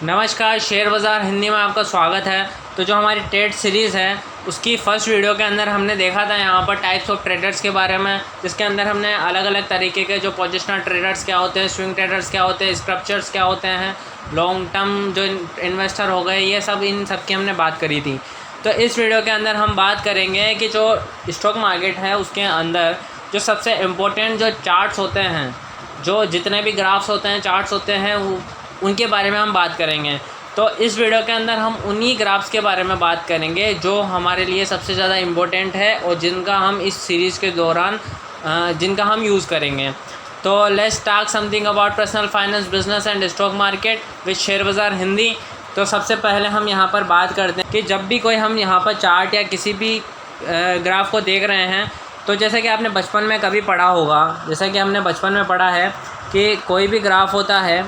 नमस्कार, शेयर बाज़ार हिंदी में आपका स्वागत है। तो जो हमारी ट्रेड सीरीज़ है उसकी फ़र्स्ट वीडियो के अंदर हमने देखा था यहाँ पर टाइप्स ऑफ ट्रेडर्स के बारे में, जिसके अंदर हमने अलग अलग तरीके के जो पोजिशनल ट्रेडर्स क्या होते हैं, स्विंग ट्रेडर्स क्या होते हैं, स्क्रप्चर्स क्या होते हैं, लॉन्ग टर्म जो इन्वेस्टर हो गए, ये सब इन सब की हमने बात करी थी। तो इस वीडियो के अंदर हम बात करेंगे कि जो स्टॉक मार्केट है उसके अंदर जो सबसे इम्पोर्टेंट जो चार्ट्स होते हैं, जो जितने भी ग्राफ्स होते हैं, चार्ट्स होते हैं, उनके बारे में हम बात करेंगे। तो इस वीडियो के अंदर हम उन्हीं ग्राफ्स के बारे में बात करेंगे जो हमारे लिए सबसे ज़्यादा इम्पोर्टेंट है और जिनका हम इस सीरीज़ के दौरान जिनका हम यूज़ करेंगे। तो let's talk something about personal finance, business and stock market with share बाज़ार हिंदी। तो सबसे पहले हम यहाँ पर बात करते हैं कि जब भी कोई हम यहाँ पर चार्ट या किसी भी ग्राफ को देख रहे हैं, तो जैसे कि आपने बचपन में कभी पढ़ा होगा, जैसा कि हमने बचपन में पढ़ा है कि कोई भी ग्राफ होता है,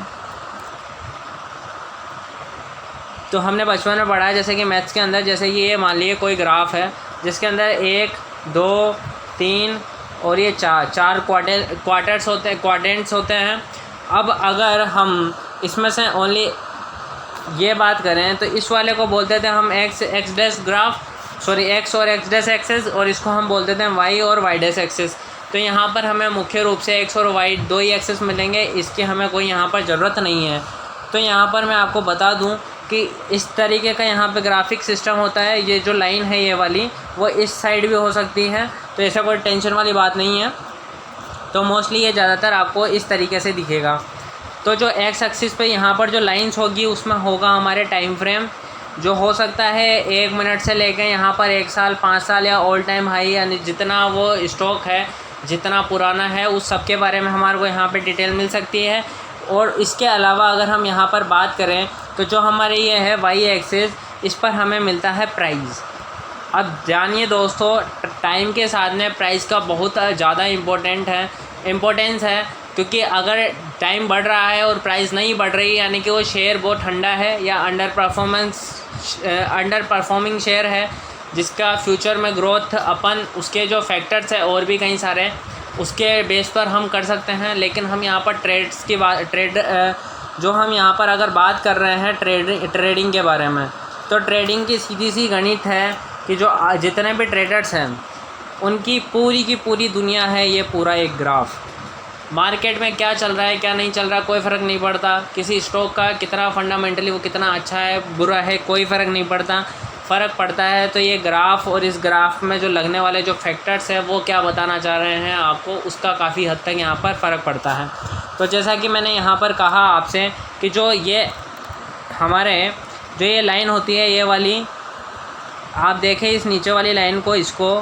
तो हमने बचपन में पढ़ा है जैसे कि मैथ्स के अंदर, जैसे ये मान लीजिए कोई ग्राफ है जिसके अंदर 1, 2, 3 और ये चार क्वार्टर्स होते हैं, क्वाड्रेंट्स होते हैं। अब अगर हम इसमें से ओनली ये बात करें तो इस वाले को बोलते थे हम एक्स डैश ग्राफ, एक्स और एक्स डैश एक्सेस, और इसको हम बोलते थे वाई और वाई डैश एक्सेस। तो यहाँ पर हमें मुख्य रूप से एक्स और वाई दो ही एक्सेस मिलेंगे, इसकी हमें कोई यहाँ पर ज़रूरत नहीं है। तो यहाँ पर मैं आपको बता दूँ कि इस तरीके का यहाँ पे ग्राफिक सिस्टम होता है। ये जो लाइन है ये वाली, वो इस साइड भी हो सकती है, तो ऐसा कोई टेंशन वाली बात नहीं है। तो मोस्टली ये ज़्यादातर आपको इस तरीके से दिखेगा। तो जो एक्स एक्सिस पे यहाँ पर जो लाइंस होगी उसमें होगा हमारे टाइम फ्रेम, जो हो सकता है 1 मिनट से लेकर यहाँ पर 1 साल, 5 साल या ऑल टाइम हाई, यानी जितना वो स्टॉक है, जितना पुराना है, उस सब के बारे में हमारे को यहाँ पर डिटेल मिल सकती है। और इसके अलावा अगर हम यहाँ पर बात करें तो जो हमारे ये है वाई एक्सिस, इस पर हमें मिलता है प्राइस। अब जानिए दोस्तों, टाइम के साथ में प्राइस का बहुत ज़्यादा इम्पोर्टेंस है, क्योंकि अगर टाइम बढ़ रहा है और प्राइस नहीं बढ़ रही, यानी कि वो शेयर बहुत ठंडा है या अंडर परफॉर्मिंग शेयर है, जिसका फ्यूचर में ग्रोथ अपन उसके जो फैक्टर्स है और भी कई सारे, उसके बेस पर हम कर सकते हैं। लेकिन हम यहाँ पर जो हम यहाँ पर अगर बात कर रहे हैं ट्रेडिंग के बारे में, तो ट्रेडिंग की सीधी सी गणित है कि जो जितने भी ट्रेडर्स हैं उनकी पूरी की पूरी दुनिया है ये पूरा एक ग्राफ। मार्केट में क्या चल रहा है, क्या नहीं चल रहा, कोई फ़र्क नहीं पड़ता। किसी स्टॉक का कितना फंडामेंटली वो कितना अच्छा है, बुरा है, कोई फ़र्क नहीं पड़ता। फ़र्क पड़ता है तो ये ग्राफ, और इस ग्राफ में जो लगने वाले जो फैक्टर्स हैं वो क्या बताना चाह रहे हैं आपको, उसका काफ़ी हद तक यहाँ पर फ़र्क पड़ता है। तो जैसा कि मैंने यहाँ पर कहा आपसे कि जो ये हमारे जो ये लाइन होती है, ये वाली आप देखें इस नीचे वाली लाइन को, इसको,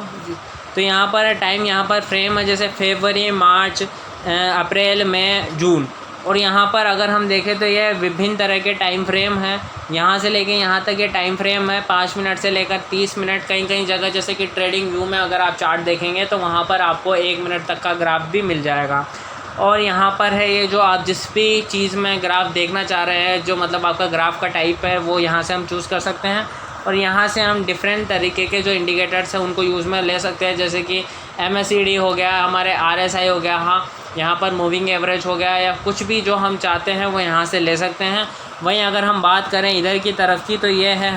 तो यहाँ पर टाइम, यहाँ पर फ्रेम है जैसे फरवरी, मार्च, अप्रैल, मई, जून। और यहाँ पर अगर हम देखें तो ये विभिन्न तरह के टाइम फ्रेम हैं, यहाँ से लेके यहाँ तक ये टाइम फ्रेम है 5 मिनट से लेकर 30 मिनट। कई जगह जैसे कि ट्रेडिंग व्यू में अगर आप चार्ट देखेंगे तो वहाँ पर आपको 1 मिनट तक का ग्राफ भी मिल जाएगा। और यहाँ पर है ये जो आप जिस भी चीज़ में ग्राफ देखना चाह रहे हैं, जो मतलब आपका ग्राफ का टाइप है, वो यहाँ से हम चूज़ कर सकते हैं। और यहाँ से हम डिफरेंट तरीके के जो इंडिकेटर्स हैं उनको यूज़ में ले सकते हैं, जैसे कि MACD हो गया, हमारे RSI हो गया, हाँ, यहाँ पर मूविंग एवरेज हो गया, या कुछ भी जो हम चाहते हैं वो यहाँ से ले सकते हैं। वहीं अगर हम बात करें इधर की तरफ की, तो ये है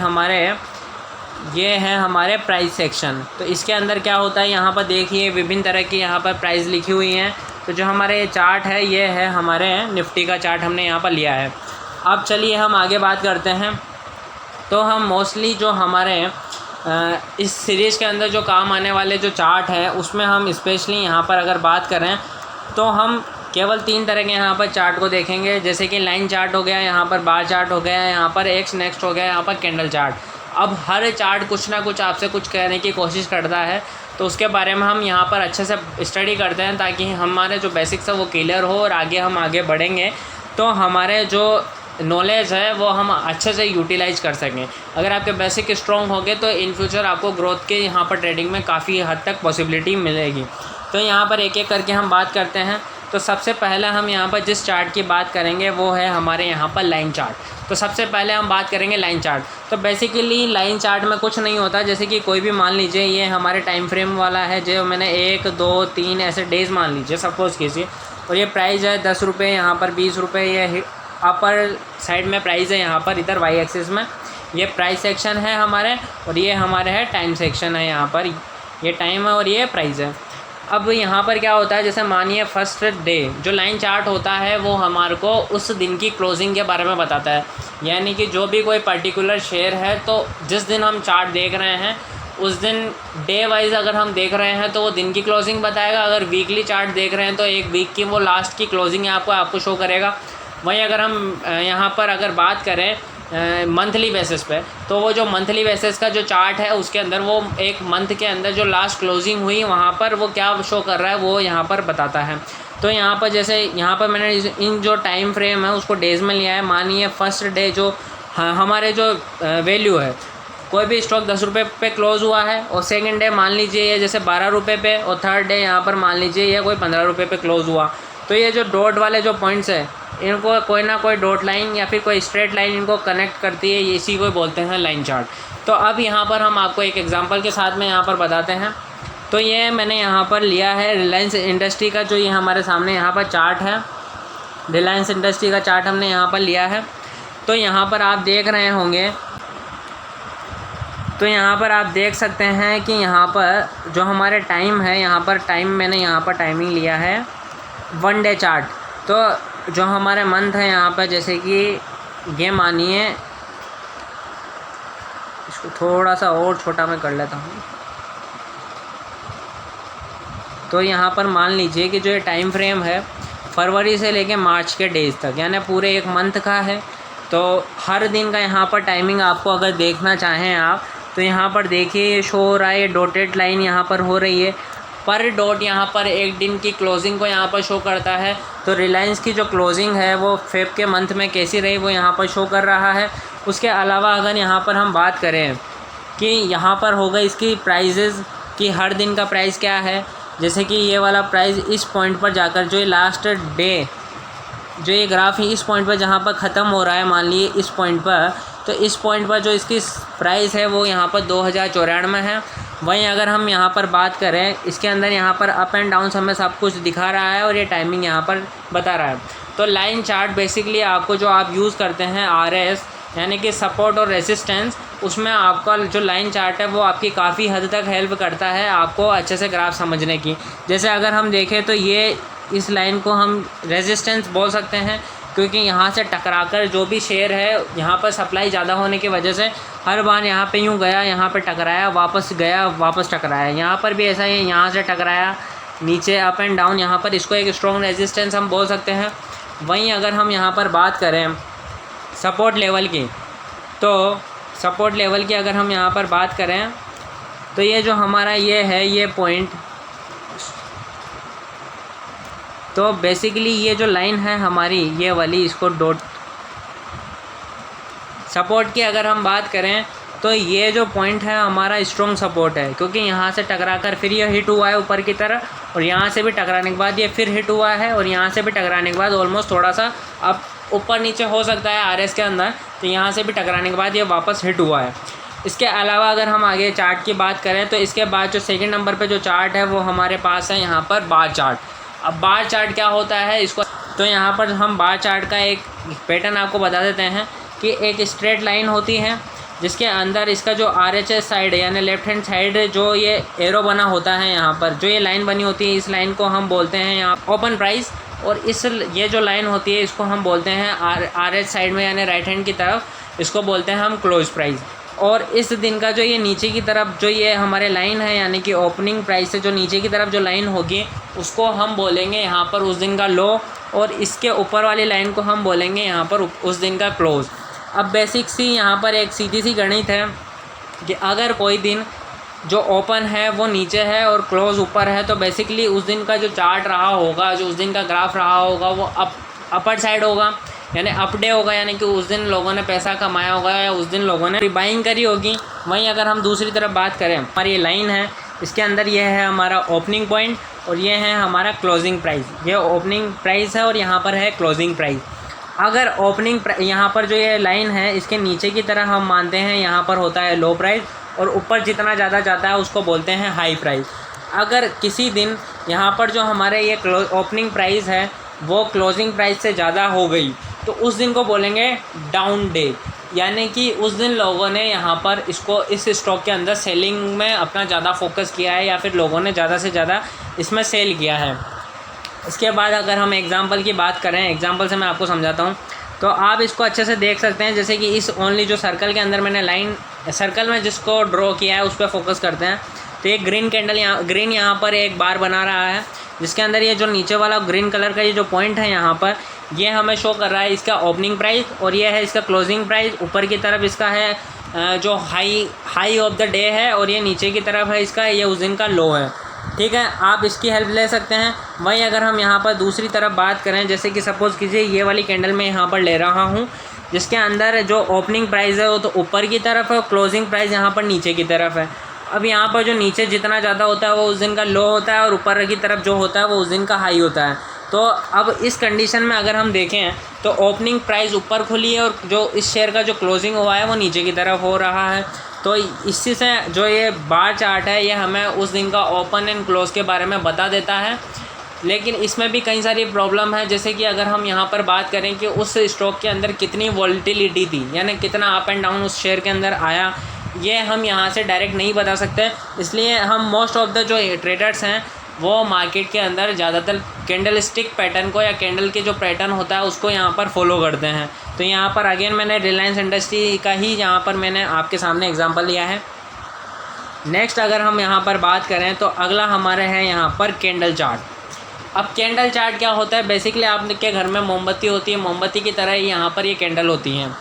हमारे प्राइस सेक्शन। तो इसके अंदर क्या होता है, यहाँ पर देखिए विभिन्न तरह की यहाँ पर प्राइस लिखी हुई हैं। तो जो हमारे चार्ट है ये है हमारे निफ्टी का चार्ट, हमने यहाँ पर लिया है। अब चलिए हम आगे बात करते हैं। तो हम मोस्टली जो हमारे इस सीरीज़ के अंदर जो काम आने वाले जो चार्ट है, उसमें हम स्पेशली यहाँ पर अगर बात करें तो हम केवल 3 तरह के यहाँ पर चार्ट को देखेंगे, जैसे कि लाइन चार्ट हो गया, यहाँ पर बार चार्ट हो गया, यहाँ पर एक्स नेक्स्ट हो गया, यहाँ पर कैंडल चार्ट। अब हर चार्ट कुछ ना कुछ आपसे कुछ कहने की कोशिश करता है, तो उसके बारे में हम यहाँ पर अच्छे से स्टडी करते हैं, ताकि हमारे जो बेसिक्स है वो क्लियर हो और हम आगे बढ़ेंगे तो हमारे जो नॉलेज है वो हम अच्छे से यूटिलाइज कर सकें। अगर आपके बेसिक स्ट्रॉन्ग होंगे तो इन फ्यूचर आपको ग्रोथ के यहाँ पर ट्रेडिंग में काफ़ी हद तक पॉसिबिलिटी मिलेगी। तो यहाँ पर एक एक करके हम बात करते हैं। तो सबसे पहले हम यहाँ पर जिस चार्ट की बात करेंगे वो है हमारे यहाँ पर लाइन चार्ट। तो सबसे पहले हम बात करेंगे लाइन चार्ट। तो बेसिकली लाइन चार्ट में कुछ नहीं होता, जैसे कि कोई भी मान लीजिए ये हमारे टाइम फ्रेम वाला है, जो मैंने 1, 2, 3 ऐसे डेज़ मान लीजिए सपोज़ कीजिए, और ये प्राइस है 10 रुपये, यहाँ पर 20 रुपये, ये अपर साइड में प्राइस है यहाँ पर, इधर वाई एक्सिस में ये प्राइस सेक्शन है हमारे, और ये हमारे है टाइम सेक्शन है। यहाँ पर ये टाइम है और ये प्राइस है। अब यहाँ पर क्या होता है, जैसे मानिए फर्स्ट डे जो लाइन चार्ट होता है वो हमारे को उस दिन की क्लोजिंग के बारे में बताता है। यानी कि जो भी कोई पर्टिकुलर शेयर है तो जिस दिन हम चार्ट देख रहे हैं उस दिन डे वाइज अगर हम देख रहे हैं तो वो दिन की क्लोजिंग बताएगा। अगर वीकली चार्ट देख रहे हैं तो एक वीक की वो लास्ट की क्लोजिंग आपको शो करेगा। वहीं अगर हम यहाँ पर अगर बात करें मंथली बेसिस पे, तो वो जो मंथली बेसिस का जो चार्ट है उसके अंदर वो एक मंथ के अंदर जो लास्ट क्लोजिंग हुई वहाँ पर वो क्या शो कर रहा है वो यहाँ पर बताता है। तो यहाँ पर जैसे यहाँ पर मैंने इन जो टाइम फ्रेम है उसको डेज़ में लिया है। मानिए फर्स्ट डे जो हमारे जो वैल्यू है, कोई भी स्टॉक 10 रुपये पे क्लोज़ हुआ है और सेकंड डे मान लीजिए ये जैसे 12 रुपये पे, और थर्ड डे यहाँ पर मान लीजिए ये कोई 15 रुपये पे क्लोज़ हुआ। तो ये जो डॉट वाले जो पॉइंट्स है इनको कोई ना कोई डॉट लाइन या फिर कोई स्ट्रेट लाइन इनको कनेक्ट करती है, इसी को बोलते हैं लाइन चार्ट। तो अब यहाँ पर हम आपको एक एग्जांपल के साथ में यहाँ पर बताते हैं। तो ये मैंने यहाँ पर लिया है रिलायंस इंडस्ट्री का, जो ये हमारे सामने यहाँ पर चार्ट है, रिलायंस इंडस्ट्री का चार्ट हमने यहाँ पर लिया है। तो यहाँ पर आप देख रहे होंगे, तो यहाँ पर आप देख सकते हैं कि यहाँ पर जो हमारे टाइम है, यहाँ पर टाइम मैंने यहाँ पर टाइमिंग लिया है 1 डे चार्ट। तो जो हमारे मंथ है यहाँ पर, जैसे कि ये मानिए, इसको थोड़ा सा और छोटा मैं कर लेता हूँ। तो यहाँ पर मान लीजिए कि जो ये टाइम फ्रेम है फरवरी से लेके मार्च के डेज तक, यानी पूरे एक मंथ का है। तो हर दिन का यहाँ पर टाइमिंग आपको अगर देखना चाहें आप, तो यहाँ पर देखिए ये शो हो रहा है, ये डॉटेड लाइन यहाँ पर हो रही है। पर डॉट यहाँ पर एक दिन की क्लोजिंग को यहाँ पर शो करता है। तो रिलायंस की जो क्लोजिंग है वो फेब के मंथ में कैसी रही वो यहाँ पर शो कर रहा है। उसके अलावा अगर यहाँ पर हम बात करें कि यहाँ पर होगा इसकी प्राइजेज़ कि हर दिन का प्राइस क्या है, जैसे कि ये वाला प्राइस इस पॉइंट पर जाकर, जो ये लास्ट डे जो ये ग्राफ है इस पॉइंट पर जहाँ पर ख़त्म हो रहा है, मान लिए इस पॉइंट पर, तो इस पॉइंट पर जो इसकी प्राइस है वो यहाँ पर 2094 है। वहीं अगर हम यहाँ पर बात करें, इसके अंदर यहाँ पर अप एंड डाउन हमें सब कुछ दिखा रहा है और ये टाइमिंग यहाँ पर बता रहा है। तो लाइन चार्ट बेसिकली आपको जो आप यूज़ करते हैं RS यानी कि सपोर्ट और रेसिस्टेंस, उसमें आपका जो लाइन चार्ट है वो आपकी काफ़ी हद तक हेल्प करता है आपको अच्छे से ग्राफ समझने की। जैसे अगर हम देखें तो ये इस लाइन को हम रेजिस्टेंस बोल सकते हैं, क्योंकि यहाँ से टकराकर जो भी शेयर है यहाँ पर सप्लाई ज़्यादा होने की वजह से हर बार यहाँ पे यूँ गया, यहाँ पे टकराया, वापस गया, वापस टकराया। यहाँ पर भी ऐसा ही, यहाँ से टकराया, नीचे अप एंड डाउन, यहाँ पर इसको एक स्ट्रॉन्ग रेजिस्टेंस हम बोल सकते हैं। वहीं अगर हम यहाँ पर बात करें सपोर्ट लेवल की, तो सपोर्ट लेवल की अगर हम यहाँ पर बात करें तो ये जो हमारा ये है ये पॉइंट, तो बेसिकली ये जो लाइन है हमारी ये वाली, इसको डॉट सपोर्ट की अगर हम बात करें तो ये जो पॉइंट है हमारा स्ट्रॉन्ग सपोर्ट है, क्योंकि यहाँ से टकराकर फिर ये हिट हुआ है ऊपर की तरफ, और यहाँ से भी टकराने के बाद ये फिर हिट हुआ है, और यहाँ से भी टकराने के बाद ऑलमोस्ट थोड़ा सा अब ऊपर नीचे हो सकता है RS के अंदर, तो यहाँ से भी टकराने के बाद ये वापस हिट हुआ है। इसके अलावा अगर हम आगे चार्ट की बात करें तो इसके बाद जो सेकंड नंबर पे जो चार्ट है वो हमारे पास है यहाँ पर बार चार्ट। अब बार चार्ट क्या होता है इसको, तो यहाँ पर हम बार चार्ट का एक पैटर्न आपको बता देते हैं कि एक स्ट्रेट लाइन होती है जिसके अंदर इसका जो RHS साइड है यानी लेफ्ट हैंड साइड जो ये एरो बना होता है, यहाँ पर जो ये लाइन बनी होती है इस लाइन को हम बोलते हैं यहाँ ओपन प्राइस, और इस ये जो लाइन होती है इसको हम बोलते हैं RH साइड में यानी राइट हैंड की तरफ, इसको बोलते हैं हम क्लोज प्राइस। और इस दिन का जो ये नीचे की तरफ जो ये हमारे लाइन है यानी कि ओपनिंग प्राइस से जो नीचे की तरफ जो लाइन होगी उसको हम बोलेंगे यहाँ पर उस दिन का लो, और इसके ऊपर वाली लाइन को हम बोलेंगे यहाँ पर उस दिन का क्लोज़। अब बेसिक सी यहाँ पर एक सीधी सी गणित है कि अगर कोई दिन जो ओपन है वो नीचे है और क्लोज़ ऊपर है, तो बेसिकली उस दिन का जो चार्ट रहा होगा, जो उस दिन का ग्राफ रहा होगा वो अपर साइड होगा, यानी अप डे होगा, यानी कि उस दिन लोगों ने पैसा कमाया होगा या उस दिन लोगों ने बाइंग करी होगी। वहीं अगर हम दूसरी तरफ बात करें, हमारी ये लाइन है, इसके अंदर ये है हमारा ओपनिंग पॉइंट और ये है हमारा क्लोजिंग प्राइस। ये ओपनिंग प्राइस है और यहाँ पर है क्लोजिंग प्राइस। अगर ओपनिंग यहाँ पर जो ये लाइन है इसके नीचे की तरह हम मानते हैं यहाँ पर होता है लो प्राइस, और ऊपर जितना ज़्यादा जाता है उसको बोलते हैं हाई प्राइस। अगर किसी दिन यहाँ पर जो हमारे ये ओपनिंग प्राइस है वो क्लोजिंग प्राइस से ज़्यादा हो गई तो उस दिन को बोलेंगे डाउन डे, यानी कि उस दिन लोगों ने यहाँ पर इसको इस स्टॉक के अंदर सेलिंग में अपना ज़्यादा फोकस किया है या फिर लोगों ने ज़्यादा से ज़्यादा इसमें सेल किया है। इसके बाद अगर हम एग्ज़ाम्पल की बात करें, एग्ज़ाम्पल से मैं आपको समझाता हूँ, तो आप इसको अच्छे से देख सकते हैं। जैसे कि इस ओनली जो सर्कल के अंदर मैंने लाइन सर्कल में जिसको ड्रॉ किया है उस पर फोकस करते हैं। तो एक ग्रीन कैंडल ग्रीन यहाँ पर एक बार बना रहा है, जिसके अंदर ये जो नीचे वाला ग्रीन कलर का ये जो पॉइंट है यहाँ पर, ये हमें शो कर रहा है इसका ओपनिंग प्राइस और ये है इसका क्लोजिंग प्राइस। ऊपर की तरफ इसका है जो हाई ऑफ द डे है और ये नीचे की तरफ है इसका ये उस दिन का लो है। ठीक है, आप इसकी हेल्प ले सकते हैं। वहीं अगर हम यहाँ पर दूसरी तरफ बात करें, जैसे कि सपोज़ कीजिए ये वाली कैंडल मैं यहाँ पर ले रहा हूँ, जिसके अंदर जो ओपनिंग प्राइस है वो तो ऊपर की तरफ है और क्लोजिंग प्राइस यहाँ पर नीचे की तरफ है। अब यहाँ पर जो नीचे जितना ज़्यादा होता है वो उस दिन का लो होता है और ऊपर की तरफ जो होता है वो उस दिन का हाई होता है। तो अब इस कंडीशन में अगर हम देखें तो ओपनिंग प्राइस ऊपर खुली है और जो इस शेयर का जो क्लोजिंग हुआ है वो नीचे की तरफ हो रहा है। तो इसी से जो ये बार चार्ट है ये हमें उस दिन का ओपन एंड क्लोज के बारे में बता देता है। लेकिन इसमें भी कई सारी प्रॉब्लम है, जैसे कि अगर हम यहाँ पर बात करें कि उस स्टॉक के अंदर कितनी वॉलेटिलिटी थी, यानी कितना अप एंड डाउन उस शेयर के अंदर आया, ये हम यहाँ से डायरेक्ट नहीं बता सकते। इसलिए हम मोस्ट ऑफ द जो ट्रेडर्स हैं वो मार्केट के अंदर ज़्यादातर कैंडल स्टिक पैटर्न को या कैंडल के जो पैटर्न होता है उसको यहाँ पर फॉलो करते हैं। तो यहाँ पर अगेन मैंने रिलायंस इंडस्ट्री का ही यहाँ पर मैंने आपके सामने एग्जांपल लिया है। नेक्स्ट अगर हम यहाँ पर बात करें तो अगला हमारे है यहाँ पर कैंडल चार्ट। अब कैंडल चार्ट क्या होता है, बेसिकली आपके घर में मोमबत्ती होती है, मोमबत्ती की तरह ही यहाँ पर ये कैंडल होती हैं।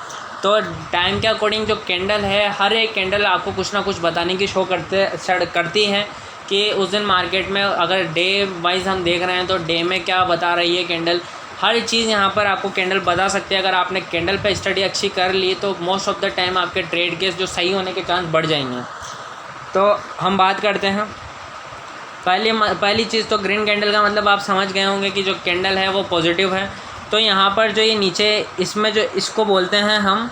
तो टाइम के अकॉर्डिंग जो कैंडल है, हर एक कैंडल आपको कुछ ना कुछ बताने की शो करती है कि उस दिन मार्केट में अगर डे वाइज हम देख रहे हैं तो डे में क्या बता रही है कैंडल। हर चीज़ यहाँ पर आपको कैंडल बता सकती है। अगर आपने कैंडल पे स्टडी अच्छी कर ली तो मोस्ट ऑफ द टाइम आपके ट्रेड के जो सही होने के चांस बढ़ जाएंगे। तो हम बात करते हैं पहली चीज़ तो ग्रीन कैंडल का मतलब आप समझ गए होंगे कि जो कैंडल है वो पॉजिटिव है। तो यहाँ पर जो ये नीचे इसमें जो इसको बोलते हैं हम,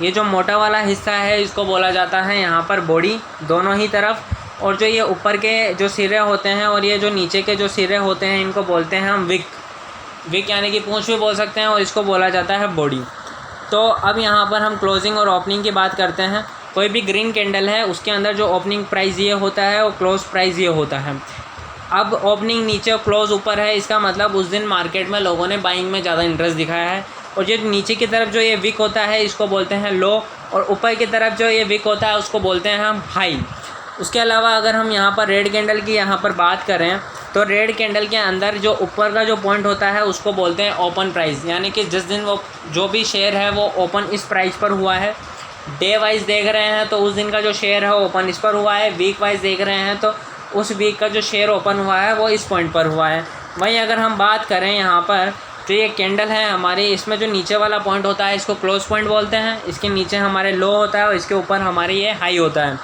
ये जो मोटा वाला हिस्सा है इसको बोला जाता है यहाँ पर बॉडी दोनों ही तरफ, और जो ये ऊपर के जो सिरे होते हैं और ये जो नीचे के जो सिरे होते हैं इनको बोलते हैं हम विक यानी कि पूंछ भी बोल सकते हैं, और इसको बोला जाता है बॉडी। तो अब यहाँ पर हम क्लोजिंग और ओपनिंग की बात करते हैं। कोई भी ग्रीन कैंडल है उसके अंदर जो ओपनिंग प्राइस ये होता है और क्लोज प्राइस ये होता है। अब ओपनिंग नीचे और क्लोज ऊपर है, इसका मतलब उस दिन मार्केट में लोगों ने बाइंग में ज़्यादा इंटरेस्ट दिखाया है। और जो नीचे की तरफ जो ये विक होता है इसको बोलते हैं लो, और ऊपर की तरफ जो ये विक होता है उसको बोलते हैं हम हाई। उसके अलावा अगर हम यहाँ पर रेड कैंडल की यहाँ पर बात करें तो रेड कैंडल के अंदर जो ऊपर का जो पॉइंट होता है उसको बोलते हैं ओपन प्राइस, यानी कि जिस दिन वो जो भी शेयर है वो ओपन इस प्राइस पर हुआ है। डे वाइज देख रहे हैं तो उस दिन का जो शेयर है ओपन इस पर हुआ है। वीक वाइज देख रहे हैं तो उस वीक का जो शेयर ओपन हुआ है वो इस पॉइंट पर हुआ है। वहीं अगर हम बात करें यहाँ पर तो ये कैंडल है हमारी, इसमें जो नीचे वाला पॉइंट होता है इसको क्लोज पॉइंट बोलते हैं। इसके नीचे हमारे लो होता है और इसके ऊपर हमारी ये हाई होता है।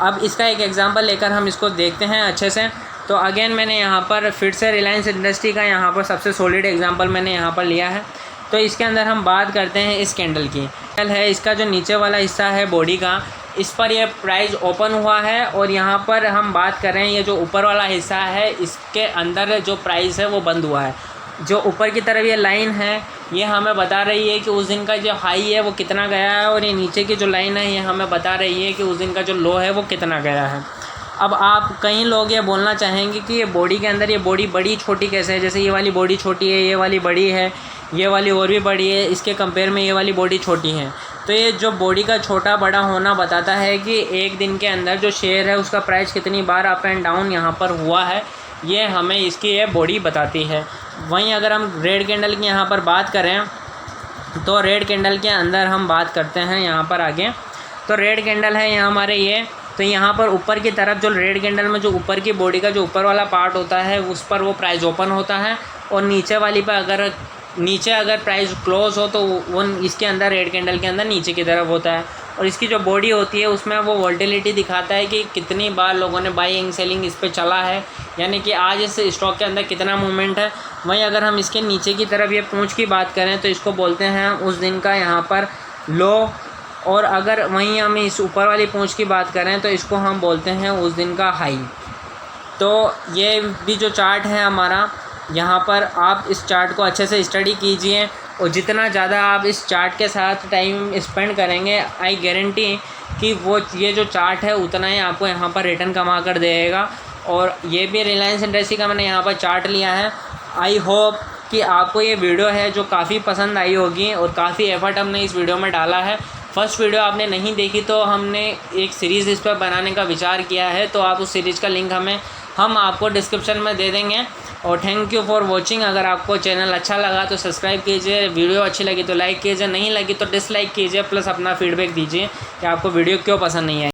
अब इसका एक एग्जांपल लेकर हम इसको देखते हैं अच्छे से। तो अगेन मैंने यहाँ पर फिर से रिलायंस इंडस्ट्री का यहाँ पर सबसे सॉलिड एग्जांपल मैंने यहाँ पर लिया है। तो इसके अंदर हम बात करते हैं इस कैंडल की। कैंडल है, इसका जो नीचे वाला हिस्सा है बॉडी का, इस पर यह प्राइस ओपन हुआ है, और यहाँ पर हम बात करें ये जो ऊपर वाला हिस्सा है इसके अंदर जो प्राइस है वो बंद हुआ है। जो ऊपर की तरफ ये लाइन है ये हमें बता रही है कि उस दिन का जो हाई है वो कितना गया है, और ये नीचे की जो लाइन है ये हमें बता रही है कि उस दिन का जो लो है वो कितना गया है। अब आप कई लोग ये बोलना चाहेंगे कि ये बॉडी के अंदर ये बॉडी बड़ी छोटी कैसे है, जैसे ये वाली बॉडी छोटी है, ये वाली बड़ी है, ये वाली और भी बड़ी है, इसके कंपेयर में ये वाली बॉडी छोटी है। तो ये जो बॉडी का छोटा बड़ा होना बताता है कि एक दिन के अंदर जो शेयर है उसका प्राइस कितनी बार अप एंड डाउन यहाँ पर हुआ है, ये हमें इसकी ये बॉडी बताती है। वहीं अगर हम रेड कैंडल की यहाँ पर बात करें तो रेड कैंडल के अंदर हम बात करते हैं यहाँ पर आगे। तो रेड कैंडल है यहाँ हमारे ये, तो यहाँ पर ऊपर की तरफ जो रेड कैंडल में जो ऊपर की बॉडी का जो ऊपर वाला पार्ट होता है उस पर वो प्राइस ओपन होता है, और नीचे वाली पर अगर प्राइस क्लोज हो तो वो इसके अंदर रेड कैंडल के अंदर नीचे की तरफ होता है। और इसकी जो बॉडी होती है उसमें वो वोल्टिलिटी दिखाता है कि कितनी बार लोगों ने बाइंग सेलिंग इस पर चला है, यानी कि आज इस स्टॉक के अंदर कितना मूवमेंट है। वहीं अगर हम इसके नीचे की तरफ ये पूंछ की बात करें तो इसको बोलते हैं उस दिन का यहाँ पर लो, और अगर वहीं हम इस ऊपर वाली पूंछ की बात करें तो इसको हम बोलते हैं उस दिन का हाई। तो ये भी जो चार्ट है हमारा, यहाँ पर आप इस चार्ट को अच्छे से स्टडी कीजिए और जितना ज़्यादा आप इस चार्ट के साथ टाइम स्पेंड करेंगे, आई गारंटी कि वो ये जो चार्ट है उतना ही आपको यहाँ पर रिटर्न कमा कर देगा। और ये भी रिलायंस इंडस्ट्री का मैंने यहाँ पर चार्ट लिया है। आई होप कि आपको ये वीडियो है जो काफ़ी पसंद आई होगी और काफ़ी एफर्ट हमने इस वीडियो में डाला है। फर्स्ट वीडियो आपने नहीं देखी तो हमने एक सीरीज़ इस पर बनाने का विचार किया है, तो आप उस सीरीज़ का लिंक हम आपको डिस्क्रिप्शन में दे देंगे। और थैंक यू फॉर वॉचिंग। अगर आपको चैनल अच्छा लगा तो सब्सक्राइब कीजिए, वीडियो अच्छी लगी तो लाइक कीजिए, नहीं लगी तो डिसलाइक कीजिए, प्लस अपना फीडबैक दीजिए कि आपको वीडियो क्यों पसंद नहीं आई।